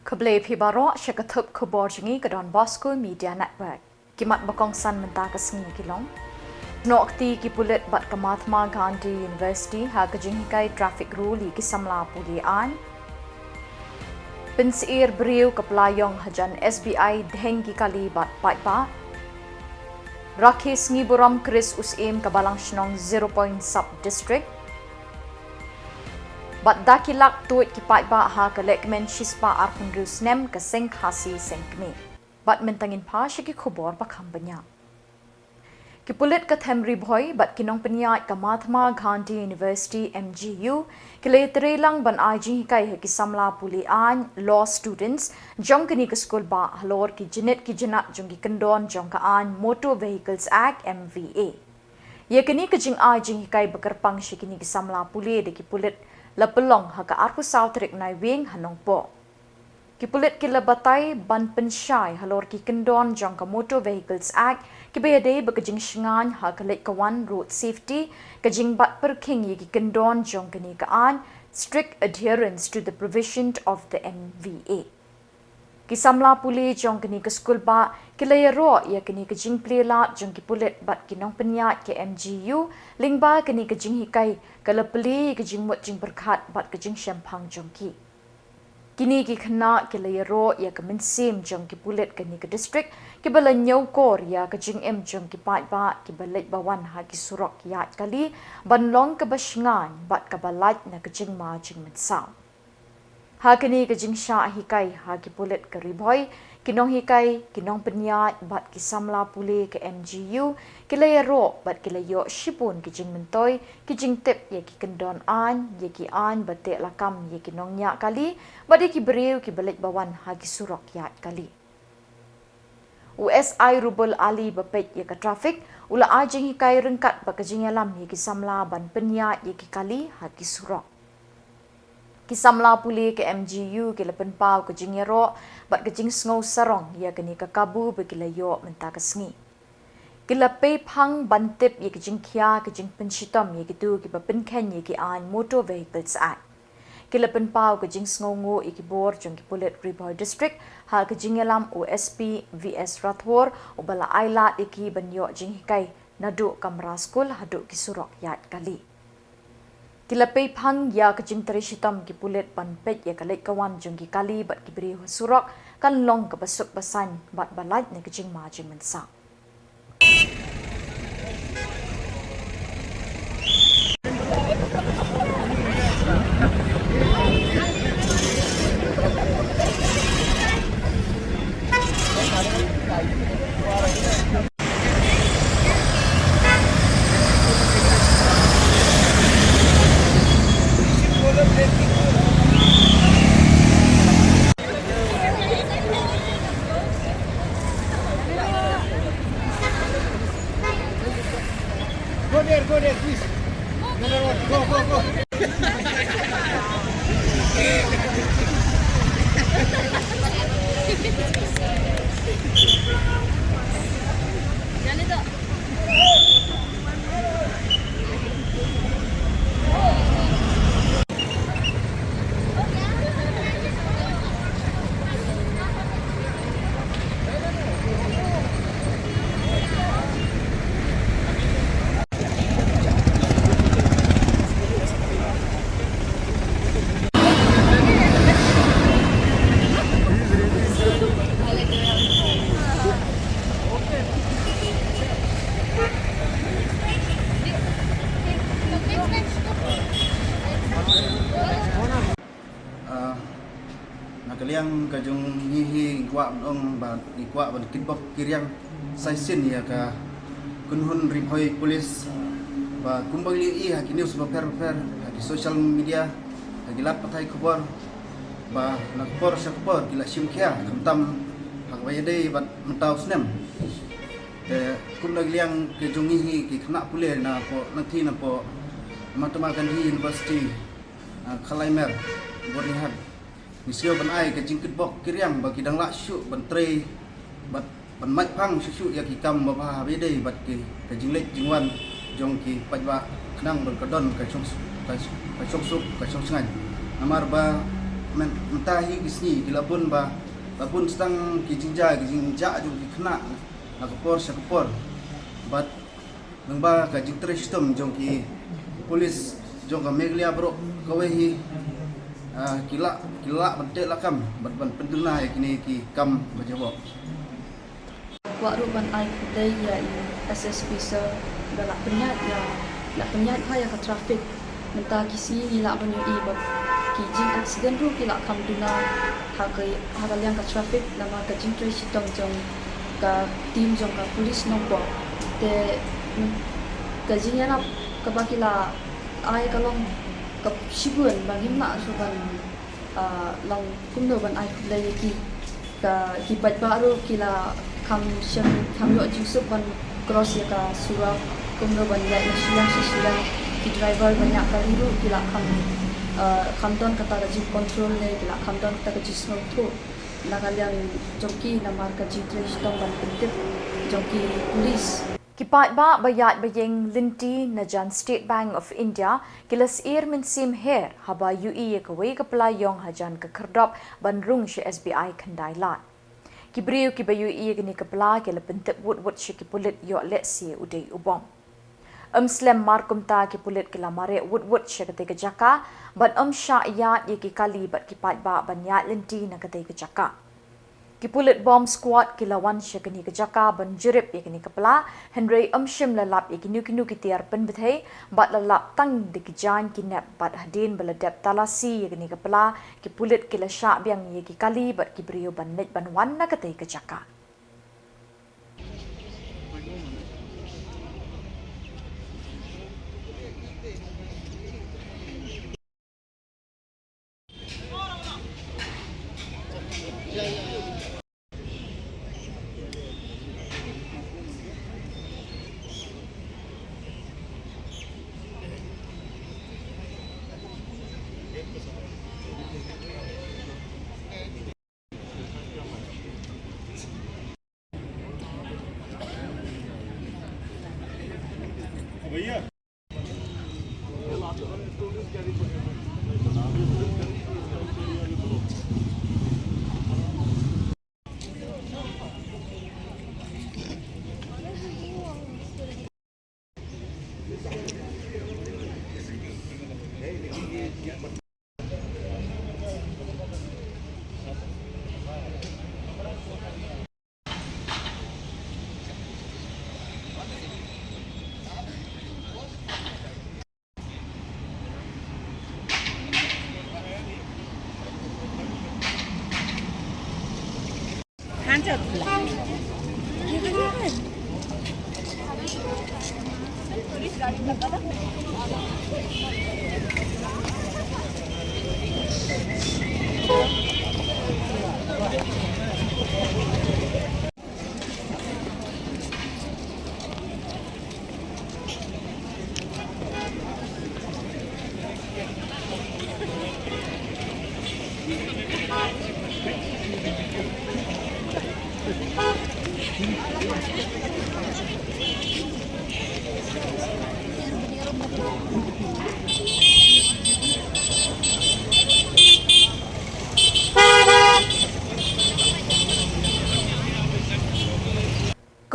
Khubor Phibaro Shakathub Khuborjylla ke Donbosco Media Network. Kimat bakongsan mentah ke sengi Shillong. Nokti ki pulit bat ke Mahatma Gandhi University ha kejinghikai traffic rule ki Samla pulian. Pensiir beriu ke pelayong hajan SBI dhengi kali bat paipa. Rakis ngiburam Chris usim ke Balang Shillong 0 point sub district. Bat dakilak tuit ki paipa ha ke lekmen shispa arpun rusnem ke seng khasi sengkmi. Bat mentangin pa syaki khubor bakam banyak. Kipulit ke Themri Boy bat kinong penyat ke Mahatma Gandhi University MGU kile terelang ban ajing hikai ki Samla pulian law students jong kini ke skul ba halor ki jenet ki jenat jong ki kendon jong kaan Motor Vehicles Act MVA. Ye kini ke jing ajing hikai bekerpang syakini ki Samla puli de kipulit lapelong ha ka arku sautrik Naiwieng hanong po. Kipulit ki labatai ban pensyai halor ki kendon jong ka Motor Vehicles Act kibede bekejing shingan ha ka lek kawan road safety kejing bat perking ye ki kendon jong kini kaan strict adherence to the provision of the MVA. Ki Samla puli jong kini ke skul ba kilayaro ye kini kejing plela jong kipulit bat kinong penyat ke MGU lingba kini kejing hikai kalapeli kejing mut jing berkat bat kejing syampang jong ki. Kini ki kena kilayaro ya ke mensim jong ki pulit kini ke district ki bala nyokor ya ke jing em jong ki pat ba ki balai bawan ha ki surok yat kali banlong ke basngan bat ke balat na ke jing ma jing mensau. Ha kini ke jing sya hikai ha ki pulit ke riboy kinong hikai kinong penyat bat ki Samla puli ke MGU kilayaro bat kilayo shipun ki jing mentoy ki jing tip ye ki kendon an ye ki an batik lakam ye kinong nya kali badi ki beriu ki balik bawan ha ki surok yat kali. USI Rubul Ali bapet ye ke trafik ula ajing hikai rengkat ba ke jing alam ye ki Samla ban penyat ye ki kali ha ki surok. Ki Samla puli ke MGU ke lepen pau ke jing yaro bat ke jing sngau sarong ya kini ke kabu begilayo mentah ke sengi. Ki lepe pang bantip ye ke jing kia ke jing penshitom ye gitu ki bapenken ye ki an Motor Vehicles Act. Ki lepen pau ke jing sngau ngo ye ki bor jong ki pulit Riboy district ha ke jing alam OSP VS Rathor ubala ailat ye ki banyo jing hikai nadu kamra skul haduk ki surok yat kali. Kilapay pang ya kejing terishitam ki pulit panpet ya kalek kawan jong ki kali bat ki beri surok kan long ke basuk basan bat balat ne kejing majing mensak. Go there, please. Go. Nakaliang kajung nyihi kuak dong ba kuak ban kitbok kiriang saisin ya ka kunhun riboy polis ba kumbali i khasinews ba per di social media lagi lapat hai khubor ba na khubor sa khubor kila simkhia kamtam hakwaya dei bat mentau snem kun nagliang kajung nyihi ki khna pule na po nathi na po Mahatma Gandhi University Khalimer Bornihan Nisio ban ai ke jingkit bok kiriang bagi dang la syu ban tre bat ban mai phang syu ya ki kam ba ha be dei bat ki ke jinglek jingwan jong ki pajwa knang ban kadon ka chong sup ka chong ngan namar ba mentahi kisni kilapun ba lapun stang kijingja jung kena na Khubor but nangba ka jingtrestom jong ki polis jong ka Meghalaya bro kawehi kila bante lakam ban penduna kini ki kam bajawab Waktu ban ai kudai ya SSP se galak penyat ya lak penyat ha ya ka trafik mentah kisi ni lak banyu i bab ki jing accident ru ki lak kam duna ha yang ka trafik nama ka jing tre sitong jong ka tim jong ka polis nompo te ka jing ya na ka bakila ai ka long ka sibun bang himna su ban long kumno ban ai kudai ki ka kipat baru kila kam yo jusuk ban cross ya ka surau kumno ban ya Shillong ki driver banyak kali ru kila kamton kata ka jim control le kila kamton kata ka jisno tu na kalian joki na marka jitre stong ban pentip joki police Kipat ba bayat bayeng linti na jan State Bank of India kilas min sim her haba UE kawai kapelayong hajan ke kerdop bandrung si SBI kendailat. Kibriu ki bayu gini kepala kila pentep wut si kipulit yo let si udai ubong. Slem markum ta kipulit kila mare wut si katai kejaka ban sya yat ye ki kali bat kipat ba banyat linti na katai kejaka. Kipulit bomb squad kilawan siya kini kejaka banjurip ya kini kepala Henry shim lalap ya kinu kitiar penbethai bat lalap tang dikijan kinap bat hadin beladap talasi ya kini kepala kipulit kila syak biang ya kali bat kibriyo banit banwan na katai kejaka.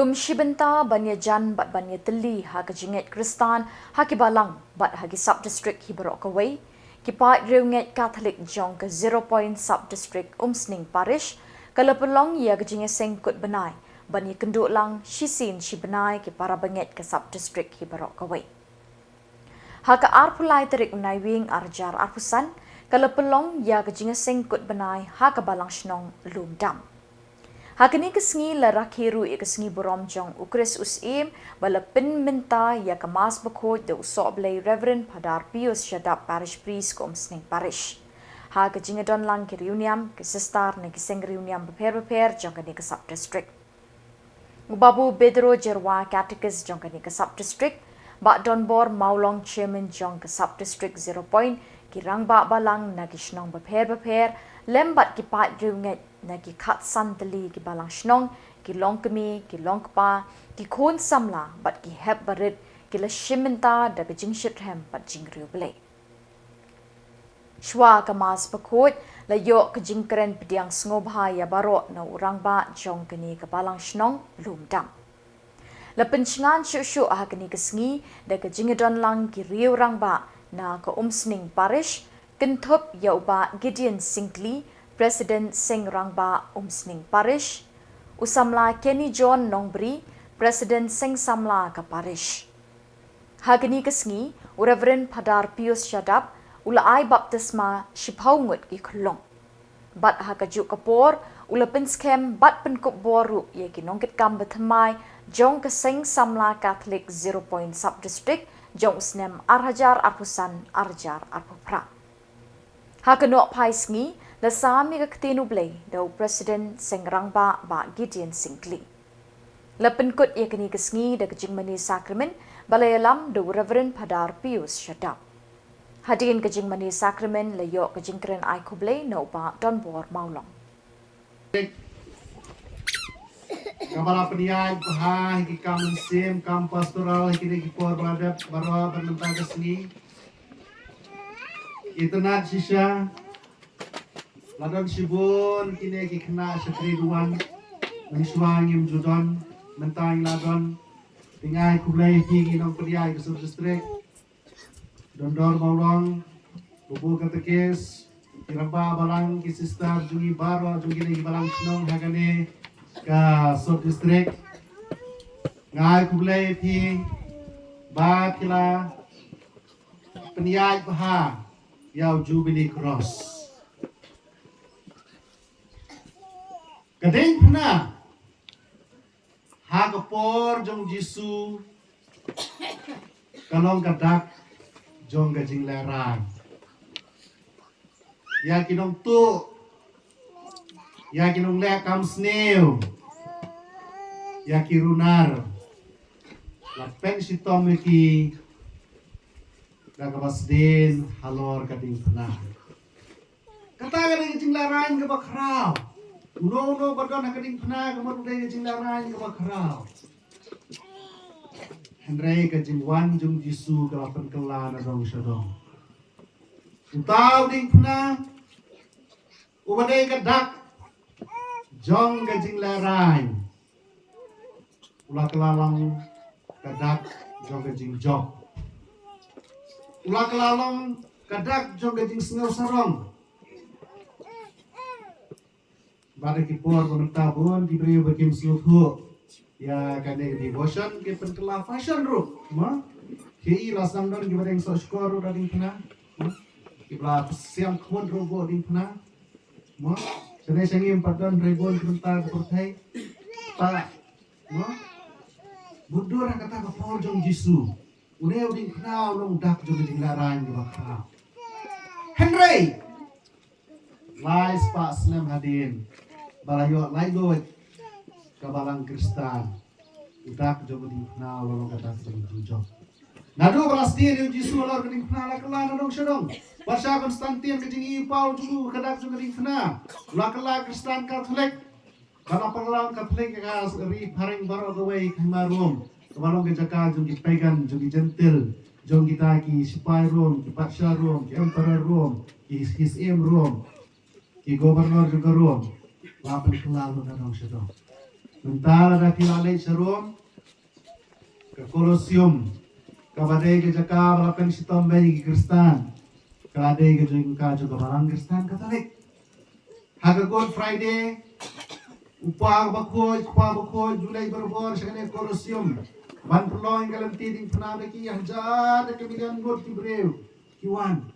Kumshi benta banya jan bat banya teli ha kajinget Kristan ha kibalang bat hagi sub district hibarok kawai kipat reunget Catholic jong ke 0 point sub district umsning parish kalapelong ya kajinget sengkut benai banya kenduk lang shisin shi benai ki para banget ke sub district hibarok kawai ha ka arpulai terik Naiwieng arjar arpusan kalapelong ya kajinget sengkut benai ha kabalang shnong lumdam. Hakini kesengi larak hiru kesengi borom jong ukris usim bala pin minta ya kemas bekot de usok belai Reverend Padar Pius Shadap Parish Priest ko umsning parish. Ha kejingadon lang ki reuniam ke sistar na kiseng reuniam beper jong kani ke sub district. Ngubabu Bedro Jerwa Catechist jong kani ke sub district bak donbor maulong chairman jong ke sub district 0 point kirang bak balang na kisnong beper lembat kipat reunget na ki kat santali ki balang shnong ki long kemi ki long kpa ki khon samla bat ki hep barit ki la shiminta da ke jing shit hem bat jing riu ble Shwa kemas pekut layok kejingkeren pediang sengobha ya barok na urang ba jong kini kebalang shnong belum dam. Lepencengan syuk-syuk ah kini kesengi da kejingedon lang kiri urang ba na ke umsning parish kentup ya uba Gideon Singli Presiden Seng Rang ba umsning parish usamla Kenny John Nongbri Presiden Seng Samla ke parish. Hagini kesengi Reverend Padar Pius Syadab ulai baptisma shipaungut ki Khulong. Bat hakajuk kapor ula penskem bat penkup boru ye kinongkit kam bethamai jong keseng Samla Catholic 0 point sub district jong snem arhajar arpusan arjar arpupra. Hakenok pai sengi lasami ke ketinu blay dau Presiden Seng Rangba ba Gideon Singli. Lepenkut ye kini kesengi da kejing mani sakramen balai alam dau Reverend Padar Pius Syadab. Hadirin kejing mani sakramen layok kejing keren ai kublay na upa donbor maulong. Kamala peniyag paha hiki kam sim kam pastoral hiki por badat barwa bermentang kesini. Itanat sisya ladon sibun kini hiki kena setri duan mensuang im judon mentang ladon tingai kublai hiki nong peniyag kesur distrik. Dondor maulong bubur katekis kiramba balang ki sister jungi baro jungi lagi balang senong hagane ka sub district ngai kublai thi ba kila peniyaj baha yau jubilee cross kadeng puna hagapor jong jisu kalong kadak jong gajing lerang ya kinong tu ya kinong le kam snail ya kirunar la pen si tomeki da kabas din halor kading pena kata ga gajing lerang ga bakrao no badon kading pena ga madu gajing lerang ga bakrao Henry kajing wan jung jisu kalapan kelan adong syadong. Utau ding pena ubadai kadak jong kajing lerai. Ula kelalang kadak jong kajing jok. Ula kelalang kadak jong kajing sengau sarong. Pada kipor pementabun diberi bakim seluruh. Ya kane devotion ke penkela fashion ru ma ki rasam don ki badeng so skor ru ding pena ki bla siam khon ru go ding pena ma sene sengim padon rebon kunta pertai ta ma budur kata ka por jong jisu une ding pena long dak jong ding larang ki bakha Henry lais pa slam hadin balayo laigo kabalang Kristan utak jogo di pna walong kata jogo jujok nado balas dia di jisu lor keding pna la kala nadong syadong Pasha Konstantin kejing i Paul jogo kadak jogo di pna la kala Kristan Katolik kana panglang Katolik ka ri paring baro gawai kamarum kabalong ke jaka jogo di pagan jogo gentil jogo kita ki sipai rom ki paksha rom ki emperor rom ki his em rom ki gobernur jogo rom la panglang nadong syadong mentala da kilalay sarom ke kolosium kabadai ke jaka balapen sitom bayi ke Kristan kaladai ke jengka juga balang Kristan Katolik haga God Friday upah bakoy Julai berbor sekali kolosium ban perloing kalanti ding penada ki hajar de kemigan God ki brew kiwan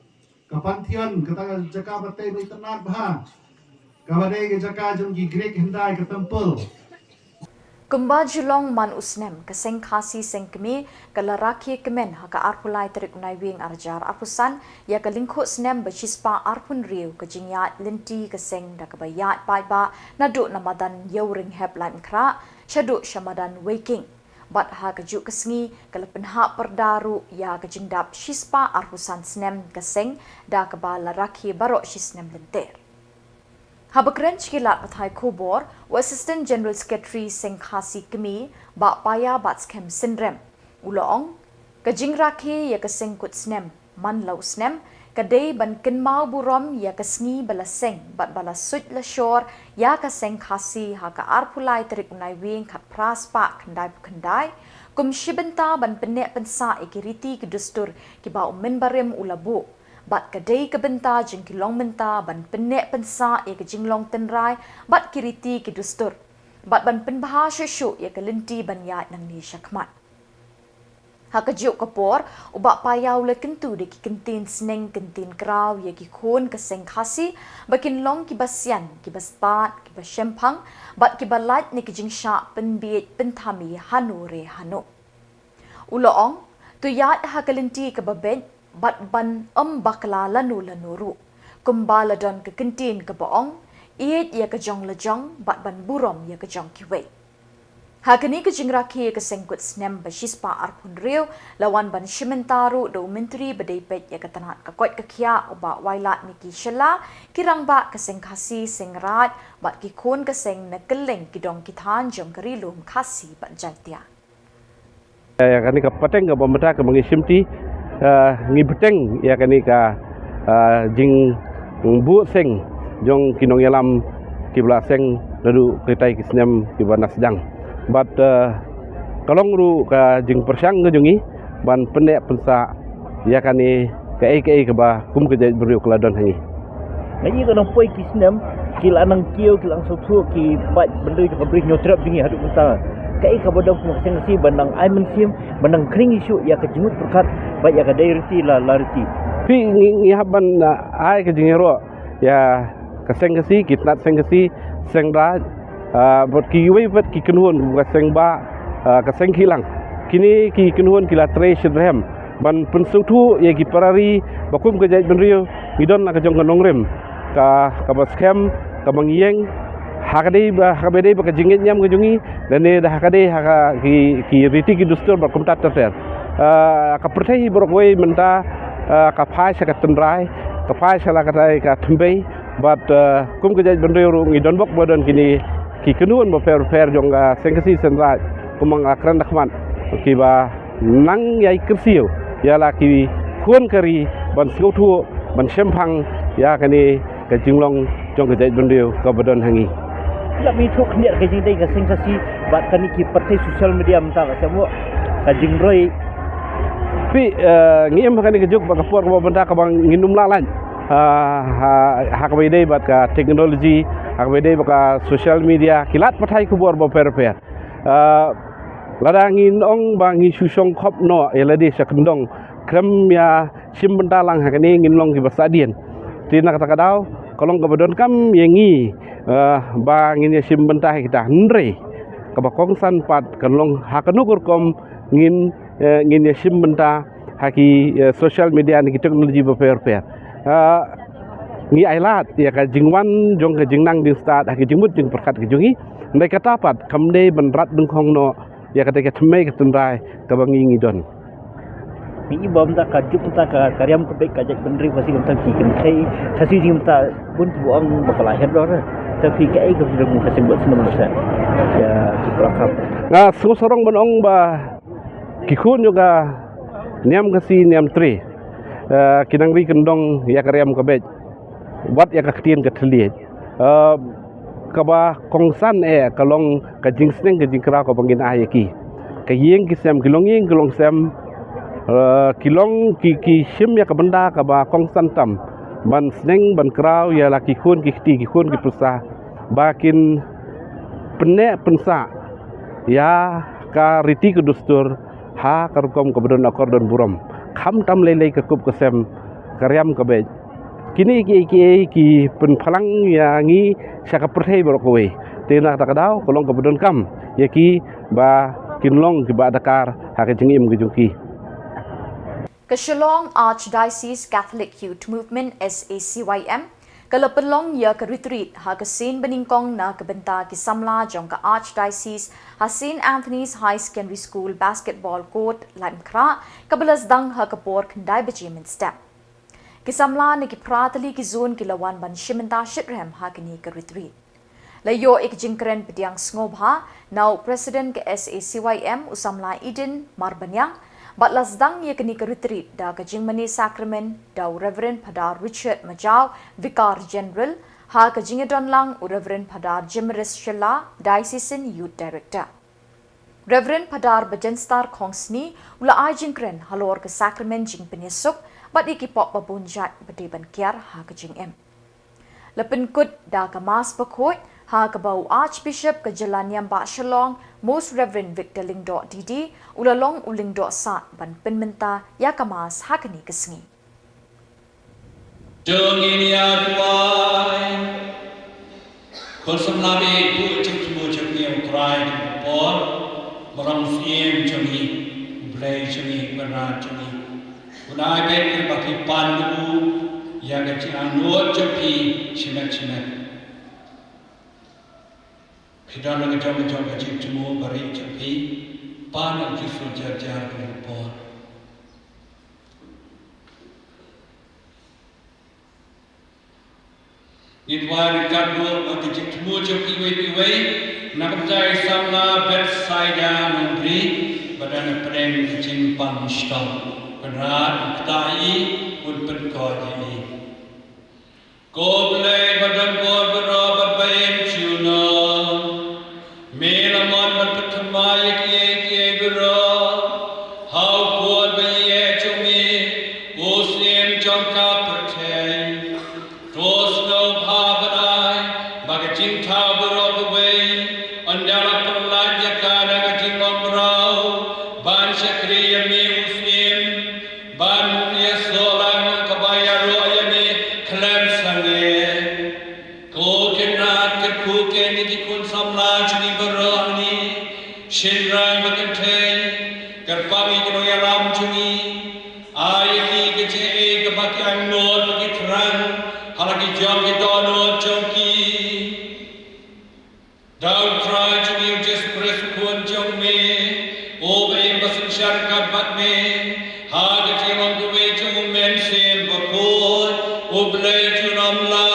kapantian kata jaka batai bayi tenat bah kabadai ke jaka jengki Greek hendai ke temple Khuborjylla man usnem keseng khasi sengkemi kalaraki kemen haka arpulai terik Naiwieng arjar arpusan ya kalingkut snem bechispa arpun riu kejinyat linti keseng da kebayat baiba naduk namadan yauring heb lain kra syaduk syamadan waking bat ha kejuk kesengi kelepenhak perdaru ya kejingdap shispa arpusan snem keseng da kebalaraki barok shisnem lentir. Habakren Chikilat Pathai Khubor, Assistant General Secretary Seng Khasi Kemi, Bak Paya Bat Skem Sindrem, Ulong, Kajing Rakhi ya Keseng Kut Snem, Man Lau Snem, Kadai ban kenmau burom ya kesngi balaseng bat balasut la shor ya kaseng khasi ha ka arpulai terik Naiwieng kat praspa kendai kum shibenta ban penek pensa ikiriti kedustur ki bau men barem ulabu bat kadai kebenta jeng kilong menta ban penek pensa ya ke jinglong tenrai bat kiriti kedustur bat ban penbahasa syuk ya kelenti ban ya nang ni syakmat. Hakajuk Khubor ubak payau le kentu de ki kentin seneng kentin krau ye ki khun ke seng khasi bakin long ki basian ki baspat ki basempang bat ki balat ni ki jingsha penbiet pentami hanu re hanu uloong tu yat hakalenti ke babet bat ban bakla lanu lanuru kumbala don ke kentin ke boong iet ye ke jong lejong bat ban burom ye ke jong kiwe. Hakani ke jingraki ke sengkut snem basispa arpun rio lawan ban shimentaru do menteri bedepet ya ketanat kakot kekia uba wailat miki Jylla kirang ba ke sengkasi sengrat bat ki kun ke seng nekeleng kidong kitan jong kerilum kasi bat jantia. Ya kani ka pateng ka pemeta ka mangisimti ngi beteng ya kani ka jing bu seng jong kinong yalam kibla seng lalu ketai kisnem kibanas jang. But kalong ru ka jing persang ngejungi ban pendek pensa ya kani ka ke ba kum ke beriu keladon hangi. Ngai ka nang poi kisnem kila nang kieu kila ang sotu ki bat benda jo beri nyotrap dingi haduk utang. Kai ka bodong kum sing si bandang ai mensim bandang kring isu ya ka jimut perkat ba ya ka dairti la larti. Pi ngi haban ai ke jingero ya ka sengasi kitnat sengasi sengra bot ki wei bet ki kenhun ka seng ba ka seng hilang kini ki kenhun kila tre shidrem ban pensutu ye ki parari bakum ke jai benrio ngidon na ka jong kanong rem ka baskem ka mangieng hakade ba ka jingit nyam ke jungi dan ne dah hakade ha ki riti ki dustur ba kumtat ter ka pertai borok wei menta ka phai sa ka tendrai ka phai sa la ka tai ka thembei but kum ke jai benrio ngidon bok bodon kini ki kenun ba per jong sengkasi senrat kumang akran dakman ki ba nang yai kersiu ya la ki kun kari ban skutu ban sempang ya kani ka jinglong jong ka jai bendiu ka badon hangi La mi thok niat ka jing dai ka sengkasi bat kani ki partai sosial media mta ka samu ka jingroi pi ngiem kani ka juk ba ka por ba benda ka bang nginum lalan ha ka dei bat ka teknologi hakbede baka social media kilat pathai Khubor ba per ladangin ong bangi susong khop no eladi sakendong krem ya simbentalang hakani nginlong ki basadien tina kata kadau kolong kabadon kam yengi bangin ya simbentah kita ndre kabakong san pat kalong hakanukur kom ngin ya simbenta haki social media ni teknologi ba per ni ailat ya ka jingwan jong ka jingnang ding start ha ki jingmut jing perkat ki jungi ndai kata pat kamde benrat dung khong no ya kata ka thmei ka tundrai ka bangi ngidon ni ibam ta ka juk ta ka karyam ka baik ka jak bendri pasti ka ki kan kai kasi jing ta pun buang bakal lahir dor tapi ka ai ka sudah mu kasi buat senam besar ya ki prakap na sorong benong ba ki khun juga niam kasi niam tri kinang ri kendong ya karyam ka baik wat ya kaktian ka thliet kaba kongsan kalong ka jingsneng ka jingkra ko bangin ayeki ka yeng ki sem kilong yeng kilong sem kilong ki shim ya ka benda ka ba kongsan tam ban sneng ban krau ya la ki khun ki khun ki pusa bakin pene pensa ya ka riti ku dustur ha karkom ka bedon akordon burom kham tam lele ka kup ka sem karyam ka be kini ki pen phalang ya ngi saka perthei borokwe tena ta kadau kolong kabudon kam ya ki ba kinlong ki ba dakar ha ke jingim ki jungki Ke Shillong Archdiocese Catholic Youth Movement SACYM kalapelong ya ke retreat ha ke sin beningkong na ke benta ki Samla jong ka Archdiocese ha St Anthony's High Secondary School basketball court laim kra kabelas dang ha ke por kendai bejimen step Kisamla ni ki pratali ki zone ki lawan ban shimenta shitrem ha kini ke retreat. Layo ik jingkren pediang sngob ha, now President ke SACYM Usamla Eden Marbanyang, Bat lasdang ia kini ke retreat da kajing mani sakramen da Reverend Padar Richard Majau, Vicar General, ha kajing donlang Reverend Padar Jimris Shilla, Diocesan Youth Director. Reverend Padar Bajenstar Kongsni ula ajing kren halor ke sakramen jing penyesuk bat ikipok babunjat bediban kiar ha kajing em. Lepin kut da kemas bekut ha ke bau Archbishop ke Jylla Nyamba Shillong, Most Reverend Victor Lingdo Didi, ulalong ulingdo sat ban penmenta ya kemas ha kini kesengi. Jengin ya duai, kau Samla be bu cekmu ceknya utrai Khubor, merang siem cengi, blay cengi, berat cengi. Unai be berbagi pandu, ya kecil anut cepi, cimet. Kita nak jom kecil cemu beri cepi, pan justru jajar Khubor. Nidwari kadul bagi cemu cepi wei, nak percaya Samla bedside memberi badan pereng kecil pangstang, berat ketai pun berkodi. Kau boleh badan bor berapa bayam cuna. Melaman berpertamai kie berah, hau kuat bayi cumi, usim jangka percaya, terus no pahabai, bagi cinta berapa bayi, andala perlaja kada kecil berau, ban syakriya mi usim, ban ya solang kabaya roya ni kelam sange, kau kenat kerkuken di kun Samla cuni berah ni. Shinrang bagantai, kerpami keno ya ram cumi, ayaki kece kebaki angnol bagi terang, halaki jam kita anol jongki. Daun trai cumi ujes presukun jong me, obai basin syarikat bat me, ha kece mangkuwe jong men sem bakor, oblay junam la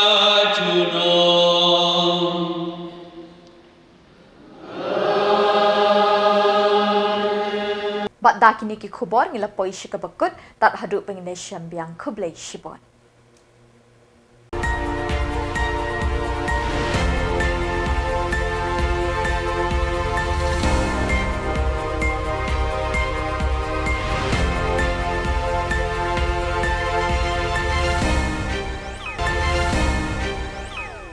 junam. Bat da kini ki Khubor ngilapoi shikabakut tat hadu penginesian biang kublai shibon.